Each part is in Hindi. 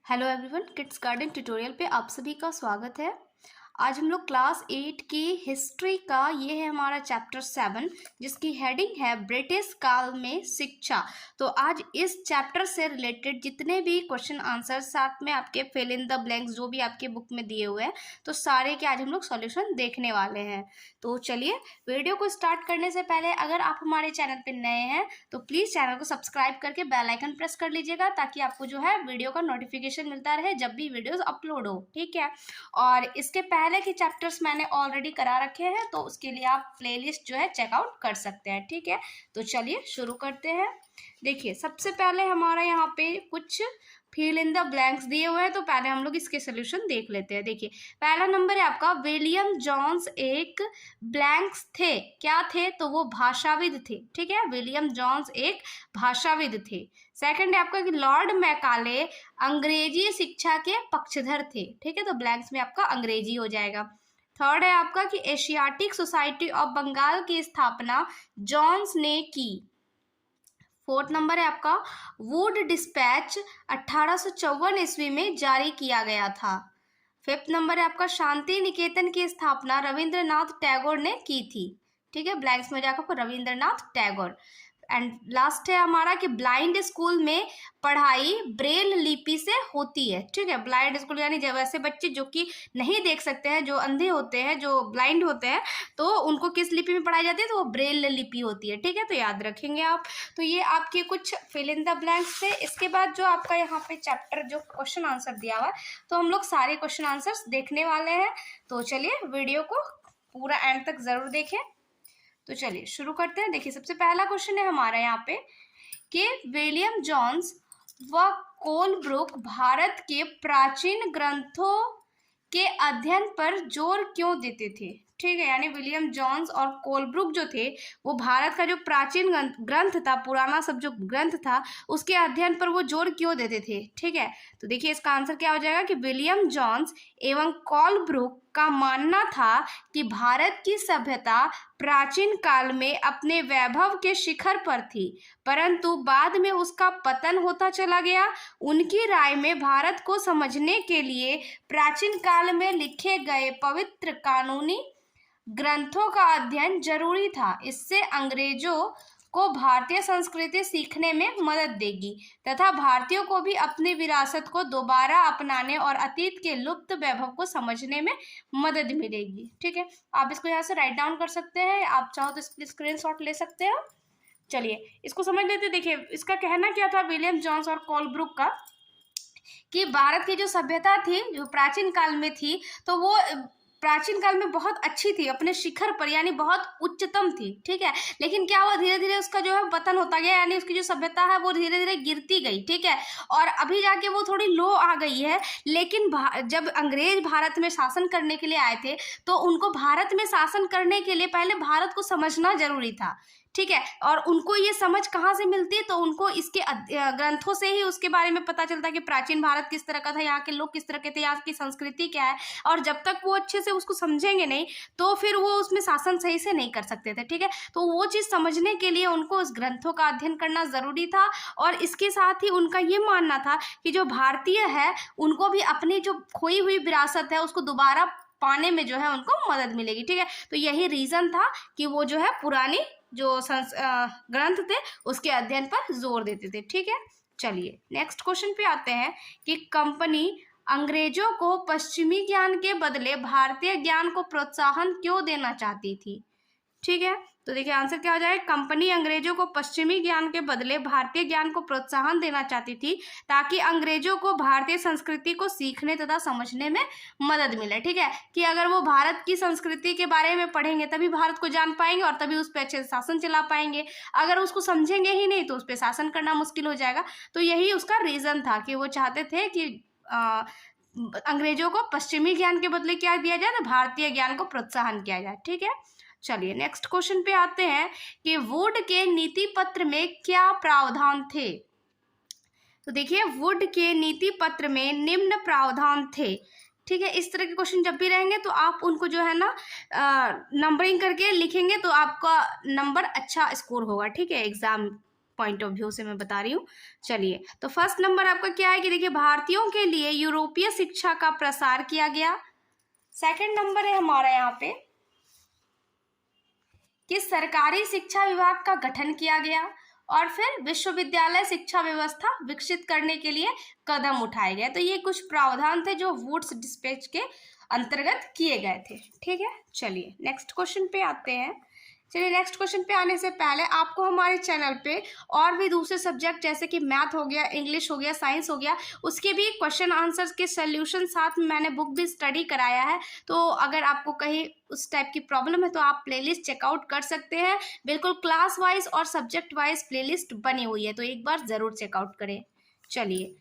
Hello everyone, kids garden tutorial पे आप सभी का स्वागत है। आज हम लोग क्लास 8 की हिस्ट्री का ये है हमारा चैप्टर 7 जिसकी हेडिंग है ब्रिटिश काल में शिक्षा। तो आज इस चैप्टर से रिलेटेड जितने भी क्वेश्चन आंसर साथ में आपके फिल इन द ब्लैंक्स जो भी आपके बुक में दिए हुए हैं तो सारे के आज हम लोग सॉल्यूशन देखने वाले हैं। तो चलिए वीडियो को स्टार्ट करने से पहले अगर आप हमारे चैनल पे नए हैं तो प्लीज़ चैनल को सब्सक्राइब करके बेल आइकन प्रेस कर लीजिएगा ताकि आपको जो है वीडियो का नोटिफिकेशन मिलता रहे जब भी वीडियोस अपलोड हो, ठीक है। और इसके पहले के चैप्टर्स मैंने ऑलरेडी करा रखे हैं तो उसके लिए आप प्लेलिस्ट जो है चेकआउट कर सकते हैं, ठीक है। तो चलिए शुरू करते हैं। देखिए सबसे पहले हमारा यहाँ पे कुछ फिल इन द ब्लैंक्स दिए हुए हैं तो पहले हम लोग इसके सोल्यूशन देख लेते हैं। देखिए पहला नंबर है आपका विलियम जॉन्स एक ब्लैंक्स थे, क्या थे तो वो भाषाविद थे, ठीक है। विलियम जॉन्स एक भाषाविद थे। सेकंड है आपका कि लॉर्ड मैकाले अंग्रेजी शिक्षा के पक्षधर थे, ठीक है, तो ब्लैंक्स में आपका अंग्रेजी हो जाएगा। थर्ड है आपका कि एशियाटिक सोसाइटी ऑफ बंगाल की स्थापना जॉन्स ने की। फोर्थ नंबर है आपका वुड डिस्पैच 1854 ईस्वी में जारी किया गया था। फिफ्थ नंबर है आपका शांति निकेतन की स्थापना रविंद्रनाथ टैगोर ने की थी, ठीक है, ब्लैंक्स में जाकर आपको रविंद्रनाथ टैगोर। एंड लास्ट है हमारा कि ब्लाइंड स्कूल में पढ़ाई ब्रेल लिपि से होती है, ठीक है। ब्लाइंड स्कूल यानी जब ऐसे बच्चे जो कि नहीं देख सकते हैं, जो अंधे होते हैं, जो ब्लाइंड होते हैं, तो उनको किस लिपि में पढ़ाई जाती है तो वो ब्रेल लिपि होती है, ठीक है। तो याद रखेंगे आप। तो ये आपके कुछ फिल इन द ब्लैंक्स थे। इसके बाद जो आपका यहाँ पे चैप्टर जो क्वेश्चन आंसर दिया हुआ है तो हम लोग सारे क्वेश्चन आंसर्स देखने वाले हैं। तो चलिए वीडियो को पूरा एंड तक जरूर देखें। तो चलिए शुरू करते हैं। देखिए सबसे पहला क्वेश्चन है हमारा यहाँ पे कि विलियम जॉन्स व कोलब्रुक भारत के प्राचीन ग्रंथों के अध्ययन पर जोर क्यों देते थे, ठीक है। यानी विलियम जॉन्स और कोलब्रुक जो थे वो भारत का जो प्राचीन ग्रंथ था, पुराना सब जो ग्रंथ था उसके अध्ययन पर वो जोर क्यों देते थे, ठीक है। तो देखिए इसका आंसर क्या हो जाएगा कि विलियम जॉन्स एवं कोलब्रुक का मानना था कि भारत की सभ्यता प्राचीन काल में अपने वैभव के शिखर पर थी परंतु बाद में उसका पतन होता चला गया। उनकी राय में भारत को समझने के लिए प्राचीन काल में लिखे गए पवित्र कानूनी ग्रंथों का अध्ययन जरूरी था। इससे अंग्रेजों को भारतीय संस्कृति सीखने में मदद देगी तथा भारतीयों को भी अपनी विरासत को दोबारा अपनाने और अतीत के लुप्त वैभव को समझने में मदद मिलेगी, ठीक है। आप इसको यहाँ से राइट डाउन कर सकते हैं, आप चाहो तो इसकी स्क्रीनशॉट ले सकते हो। चलिए इसको समझ लेते हैं। देखिए इसका कहना क्या था विलियम जॉन्स और कोलब्रुक का कि भारत की जो सभ्यता थी जो प्राचीन काल में थी तो वो प्राचीन काल में बहुत अच्छी थी, अपने शिखर पर यानी बहुत उच्चतम थी, ठीक है। लेकिन क्या हुआ धीरे धीरे उसका जो है पतन होता गया यानी उसकी जो सभ्यता है वो धीरे धीरे गिरती गई, ठीक है। और अभी जाके वो थोड़ी लो आ गई है। लेकिन जब अंग्रेज भारत में शासन करने के लिए आए थे तो उनको भारत में शासन करने के लिए पहले भारत को समझना जरूरी था, ठीक है। और उनको ये समझ कहाँ से मिलती है तो उनको इसके ग्रंथों से ही उसके बारे में पता चलता है कि प्राचीन भारत किस तरह का था, यहाँ के लोग किस तरह के थे, यहाँ की संस्कृति क्या है। और जब तक वो अच्छे से उसको समझेंगे नहीं तो फिर वो उसमें शासन सही से नहीं कर सकते थे, ठीक है। तो वो चीज़ समझने के लिए उनको उस ग्रंथों का अध्ययन करना ज़रूरी था। और इसके साथ ही उनका ये मानना था कि जो भारतीय है उनको भी अपनी जो खोई हुई विरासत है उसको दोबारा पाने में जो है उनको मदद मिलेगी, ठीक है। तो यही रीज़न था कि वो जो है पुरानी जो ग्रंथ थे उसके अध्ययन पर जोर देते थे, ठीक है। चलिए नेक्स्ट क्वेश्चन पे आते हैं कि कंपनी अंग्रेजों को पश्चिमी ज्ञान के बदले भारतीय ज्ञान को प्रोत्साहन क्यों देना चाहती थी, ठीक है। तो देखिए आंसर क्या हो जाएगा, कंपनी अंग्रेजों को पश्चिमी ज्ञान के बदले भारतीय ज्ञान को प्रोत्साहन देना चाहती थी ताकि अंग्रेजों को भारतीय संस्कृति को सीखने तथा समझने में मदद मिले, ठीक है। कि अगर वो भारत की संस्कृति के बारे में पढ़ेंगे तभी भारत को जान पाएंगे और तभी उस पर अच्छे से शासन चला पाएंगे। अगर उसको समझेंगे ही नहीं तो उस पर शासन करना मुश्किल हो जाएगा। तो यही उसका रीज़न था कि वो चाहते थे कि अंग्रेजों को पश्चिमी ज्ञान के बदले क्या दिया जाए तो भारतीय ज्ञान को प्रोत्साहन किया जाए, ठीक है। चलिए नेक्स्ट क्वेश्चन पे आते हैं कि वुड के नीति पत्र में क्या प्रावधान थे। तो देखिए वुड के नीति पत्र में निम्न प्रावधान थे, ठीक है। इस तरह के क्वेश्चन जब भी रहेंगे तो आप उनको जो है ना नंबरिंग करके लिखेंगे तो आपका नंबर अच्छा स्कोर होगा, ठीक है, एग्जाम पॉइंट ऑफ व्यू से मैं बता रही हूँ। चलिए, तो फर्स्ट नंबर आपका क्या है कि देखिए भारतीयों के लिए यूरोपीय शिक्षा का प्रसार किया गया। सेकंड नंबर है हमारा यहाँ पे कि सरकारी शिक्षा विभाग का गठन किया गया, और फिर विश्वविद्यालय शिक्षा व्यवस्था विकसित करने के लिए कदम उठाए गए। तो ये कुछ प्रावधान थे जो वुड्स डिस्पैच के अंतर्गत किए गए थे। ठीक है, चलिए नेक्स्ट क्वेश्चन पे आते हैं। चलिए, नेक्स्ट क्वेश्चन पे आने से पहले आपको हमारे चैनल पे और भी दूसरे सब्जेक्ट जैसे कि मैथ हो गया, इंग्लिश हो गया, साइंस हो गया, उसके भी क्वेश्चन आंसर्स के सॉल्यूशन साथ में मैंने बुक भी स्टडी कराया है। तो अगर आपको कहीं उस टाइप की प्रॉब्लम है तो आप प्लेलिस्ट चेकआउट कर सकते हैं। बिल्कुल क्लास वाइज और सब्जेक्ट वाइज प्लेलिस्ट बनी हुई है, तो एक बार ज़रूर चेकआउट करें। चलिए,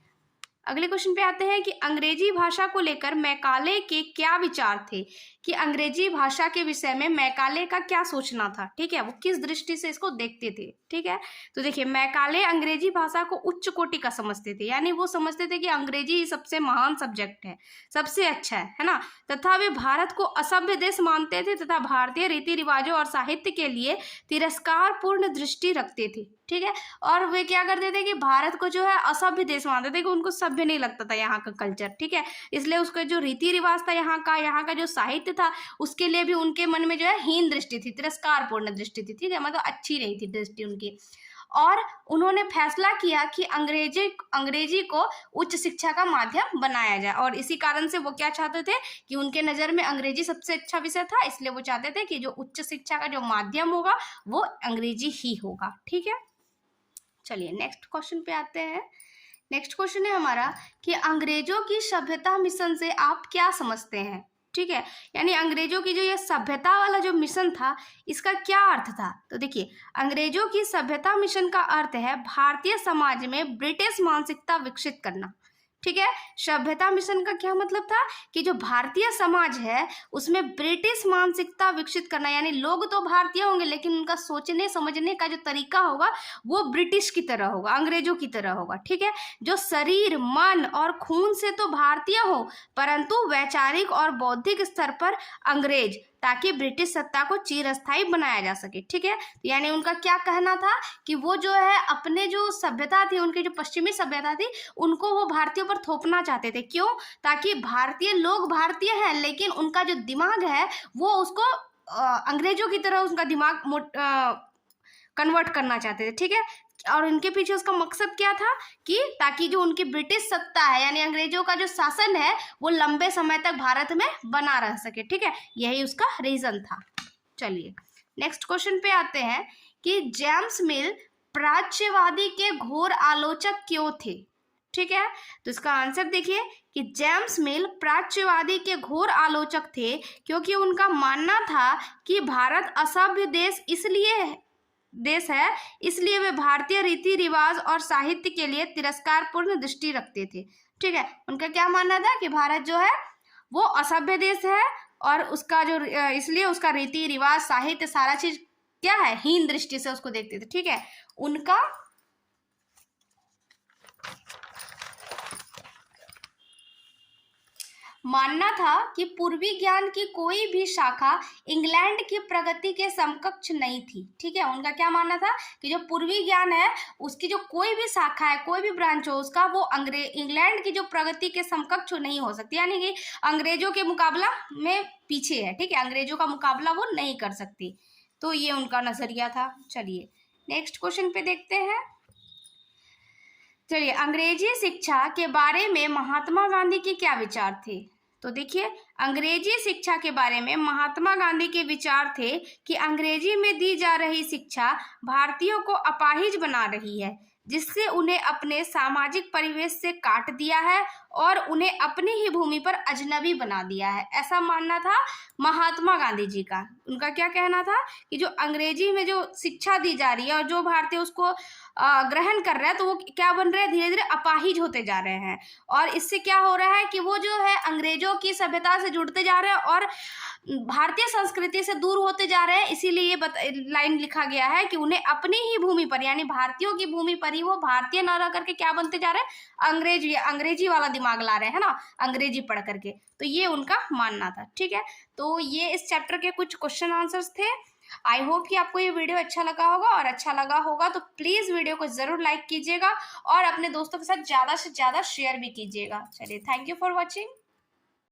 अगले क्वेश्चन पे आते हैं कि अंग्रेजी भाषा को लेकर मैकाले के क्या विचार थे, कि अंग्रेजी भाषा के विषय में मैकाले का क्या सोचना था। ठीक है, वो किस दृष्टि से इसको देखते थे। ठीक है, तो देखिए मैकाले अंग्रेजी भाषा को उच्च कोटि का समझते थे, यानी वो समझते थे कि अंग्रेजी ही सबसे महान सब्जेक्ट है, सबसे अच्छा है ना। तथा वे भारत को असभ्य देश मानते थे तथा भारतीय रीति रिवाजों और साहित्य के लिए तिरस्कार पूर्ण दृष्टि रखते थे। ठीक है, और वे क्या करते थे कि भारत को जो है असभ्य देश मानते थे, कि उनको सभ्य नहीं लगता था यहाँ का कल्चर। ठीक है, इसलिए उसका जो रीति रिवाज था यहाँ का जो साहित्य था, उसके लिए भी उनके मन में जो है हीन दृष्टि थी, तिरस्कार पूर्ण दृष्टि थी। ठीक है, मतलब अच्छी नहीं थी दृष्टि उनकी। और उन्होंने फैसला किया कि अंग्रेजी को उच्च शिक्षा का माध्यम बनाया जाए, और इसी कारण से वो क्या चाहते थे कि उनके नज़र में अंग्रेजी सबसे अच्छा विषय था, इसलिए वो चाहते थे कि जो उच्च शिक्षा का जो माध्यम होगा वो अंग्रेजी ही होगा। ठीक है, चलिए नेक्स्ट क्वेश्चन पे आते हैं। नेक्स्ट क्वेश्चन है हमारा कि अंग्रेजों की सभ्यता मिशन से आप क्या समझते हैं। ठीक है, यानी अंग्रेजों की जो ये सभ्यता वाला जो मिशन था, इसका क्या अर्थ था। तो देखिए, अंग्रेजों की सभ्यता मिशन का अर्थ है भारतीय समाज में ब्रिटिश मानसिकता विकसित करना। ठीक है, सभ्यता मिशन का क्या मतलब था कि जो भारतीय समाज है उसमें ब्रिटिश मानसिकता विकसित करना, यानी लोग तो भारतीय होंगे लेकिन उनका सोचने समझने का जो तरीका होगा वो ब्रिटिश की तरह होगा, अंग्रेजों की तरह होगा। ठीक है, जो शरीर मन और खून से तो भारतीय हो परंतु वैचारिक और बौद्धिक स्तर पर अंग्रेज, ताकि ब्रिटिश सत्ता को चिरस्थायी बनाया जा सके। ठीक है, यानी उनका क्या कहना था कि वो जो है अपने जो सभ्यता थी, उनकी जो पश्चिमी सभ्यता थी, उनको वो भारतीयों पर थोपना चाहते थे। क्यों? ताकि भारतीय लोग भारतीय हैं लेकिन उनका जो दिमाग है वो उसको अंग्रेजों की तरह उसका दिमाग कन्वर्ट करना चाहते थे। ठीक है, और उनके पीछे उसका मकसद क्या था कि ताकि जो उनकी ब्रिटिश सत्ता है यानी अंग्रेजों का जो शासन है वो लंबे समय तक भारत में बना रह सके। ठीक है, यही उसका रीजन था। चलिए नेक्स्ट क्वेश्चन पे आते हैं कि जेम्स मिल प्राच्यवादी के घोर आलोचक क्यों थे। ठीक है, तो इसका आंसर देखिए कि जेम्स मिल प्राच्यवादी के घोर आलोचक थे क्योंकि उनका मानना था कि भारत असभ्य देश है, इसलिए वे भारतीय रीति रिवाज और साहित्य के लिए तिरस्कारपूर्ण दृष्टि रखते थे। ठीक है, उनका क्या मानना था कि भारत जो है वो असभ्य देश है और उसका जो इसलिए उसका रीति रिवाज साहित्य सारा चीज क्या है, हीन दृष्टि से उसको देखते थे। ठीक है, उनका मानना था कि पूर्वी ज्ञान की कोई भी शाखा इंग्लैंड की प्रगति के समकक्ष नहीं थी। ठीक है, उनका क्या मानना था कि जो पूर्वी ज्ञान है उसकी जो कोई भी शाखा है, कोई भी ब्रांच हो उसका, वो इंग्लैंड की जो प्रगति के समकक्ष नहीं हो सकती, यानी कि अंग्रेजों के मुकाबला में पीछे है। ठीक है, अंग्रेजों का मुकाबला वो नहीं कर सकती, तो ये उनका नजरिया था। चलिए नेक्स्ट क्वेश्चन पे देखते हैं। चलिए, अंग्रेजी शिक्षा के बारे में महात्मा गांधी के क्या विचार थे। तो देखिए, अंग्रेजी शिक्षा के बारे में महात्मा गांधी के विचार थे कि अंग्रेजी में दी जा रही शिक्षा भारतीयों को अपाहिज बना रही है, जिससे उन्हें अपने सामाजिक परिवेश से काट दिया है और उन्हें अपनी ही भूमि पर अजनबी बना दिया है। ऐसा मानना था महात्मा गांधी जी का। उनका क्या कहना था कि जो अंग्रेजी में जो शिक्षा दी जा रही है और जो भारतीय उसको ग्रहण कर रहे हैं तो वो क्या बन रहे हैं, धीरे धीरे अपाहिज होते जा रहे हैं, और इससे क्या हो रहा है कि वो जो है अंग्रेजों की सभ्यता से जुड़ते जा रहे हैं और भारतीय संस्कृति से दूर होते जा रहे हैं। इसीलिए ये लाइन लिखा गया है कि उन्हें अपनी ही भूमि पर यानी भारतीयों की भूमि पर ही वो भारतीय न रह करके क्या बनते जा रहे हैं, अंग्रेजी वाला दिमाग ला रहे हैं ना, अंग्रेजी पढ़ करके। तो ये उनका मानना था। ठीक है, तो ये इस चैप्टर के कुछ क्वेश्चन आंसर्स थे। आई होप कि आपको ये वीडियो अच्छा लगा होगा, और अच्छा लगा होगा तो प्लीज वीडियो को जरूर लाइक कीजिएगा और अपने दोस्तों के साथ ज्यादा से ज्यादा शेयर भी कीजिएगा। चलिए, थैंक यू फॉर वॉचिंग।